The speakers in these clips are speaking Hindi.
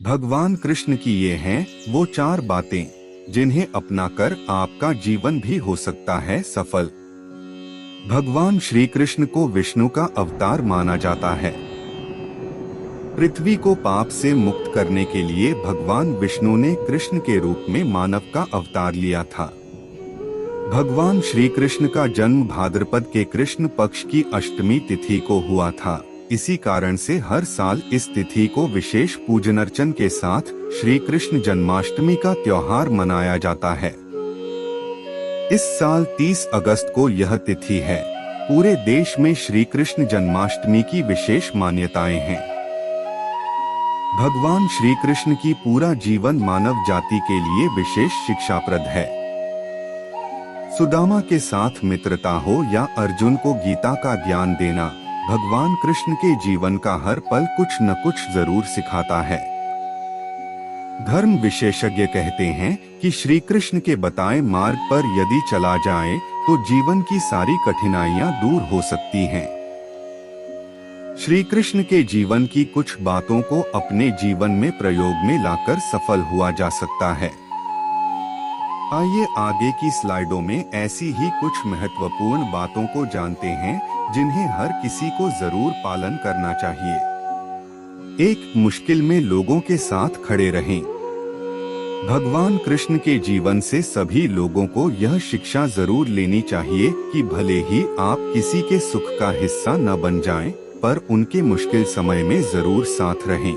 भगवान कृष्ण की ये हैं वो 4 बातें जिन्हें अपनाकर आपका जीवन भी हो सकता है सफल। भगवान श्री कृष्ण को विष्णु का अवतार माना जाता है। पृथ्वी को पाप से मुक्त करने के लिए भगवान विष्णु ने कृष्ण के रूप में मानव का अवतार लिया था। भगवान श्री कृष्ण का जन्म भाद्रपद के कृष्ण पक्ष की अष्टमी तिथि को हुआ था। इसी कारण से हर साल इस तिथि को विशेष पूजन अर्चन के साथ श्री कृष्ण जन्माष्टमी का त्योहार मनाया जाता है। इस साल 30 अगस्त को यह तिथि है। पूरे देश में श्री कृष्ण जन्माष्टमी की विशेष मान्यताएं हैं। भगवान श्री कृष्ण की पूरा जीवन मानव जाति के लिए विशेष शिक्षाप्रद है। सुदामा के साथ मित्रता हो या अर्जुन को गीता का ज्ञान देना, भगवान कृष्ण के जीवन का हर पल कुछ न कुछ जरूर सिखाता है। धर्म विशेषज्ञ कहते हैं कि श्री कृष्ण के बताए मार्ग पर यदि चला जाए तो जीवन की सारी कठिनाइयां दूर हो सकती हैं। श्री कृष्ण के जीवन की कुछ बातों को अपने जीवन में प्रयोग में लाकर सफल हुआ जा सकता है। आइए आगे की स्लाइडों में ऐसी ही कुछ महत्वपूर्ण बातों को जानते हैं जिन्हें हर किसी को जरूर पालन करना चाहिए। 1. मुश्किल में लोगों के साथ खड़े रहें। भगवान कृष्ण के जीवन से सभी लोगों को यह शिक्षा जरूर लेनी चाहिए कि भले ही आप किसी के सुख का हिस्सा न बन जाएं, पर उनके मुश्किल समय में जरूर साथ रहें।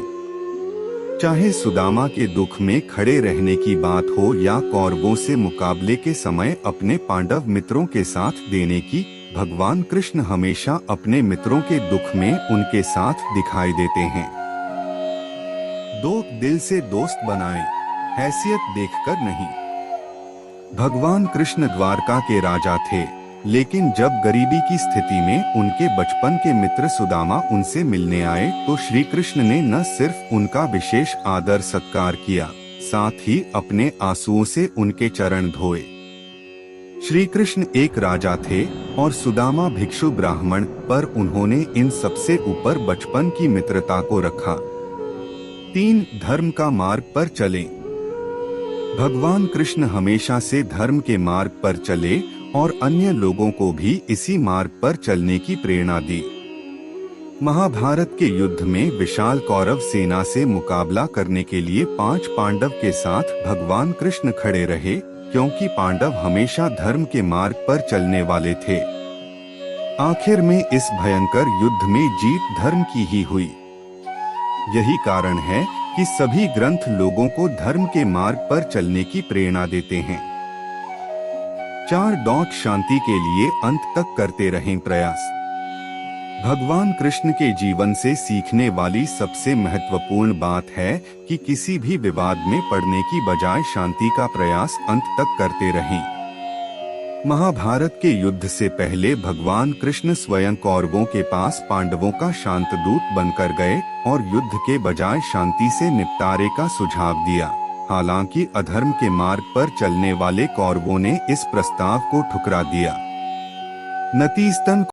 चाहे सुदामा के दुख में खड़े रहने की बात हो या कौरवों से मुकाबले के समय अपने पांडव मित्रों के साथ देने की, भगवान कृष्ण हमेशा अपने मित्रों के दुख में उनके साथ दिखाई देते हैं। 2. दिल से दोस्त बनाएं, हैसियत देखकर नहीं। भगवान कृष्ण द्वारका के राजा थे, लेकिन जब गरीबी की स्थिति में उनके बचपन के मित्र सुदामा उनसे मिलने आए तो श्री कृष्ण ने न सिर्फ उनका विशेष आदर सत्कार किया, साथ ही अपने आंसुओं से उनके चरण धोए। श्री कृष्ण एक राजा थे और सुदामा भिक्षु ब्राह्मण, पर उन्होंने इन सबसे ऊपर बचपन की मित्रता को रखा। 3. धर्म का मार्ग पर चलें। भगवान कृष्ण हमेशा से धर्म के मार्ग पर चले और अन्य लोगों को भी इसी मार्ग पर चलने की प्रेरणा दी। महाभारत के युद्ध में विशाल कौरव सेना से मुकाबला करने के लिए 5 पांडव के साथ भगवान कृष्ण खड़े रहे, क्योंकि पांडव हमेशा धर्म के मार्ग पर चलने वाले थे। आखिर में इस भयंकर युद्ध में जीत धर्म की ही हुई। यही कारण है कि सभी ग्रंथ लोगों को धर्म के मार्ग पर चलने की प्रेरणा देते हैं। 4. शांति के लिए अंत तक करते रहें प्रयास। भगवान कृष्ण के जीवन से सीखने वाली सबसे महत्वपूर्ण बात है कि किसी भी विवाद में पड़ने की बजाय शांति का प्रयास अंत तक करते रहें। महाभारत के युद्ध से पहले भगवान कृष्ण स्वयं कौरवों के पास पांडवों का शांत दूत बनकर गए और युद्ध के बजाय शांति से निपटारे का सुझाव दिया। हालांकि अधर्म के मार्ग पर चलने वाले कौरवों ने इस प्रस्ताव को ठुकरा दिया। नतीजतन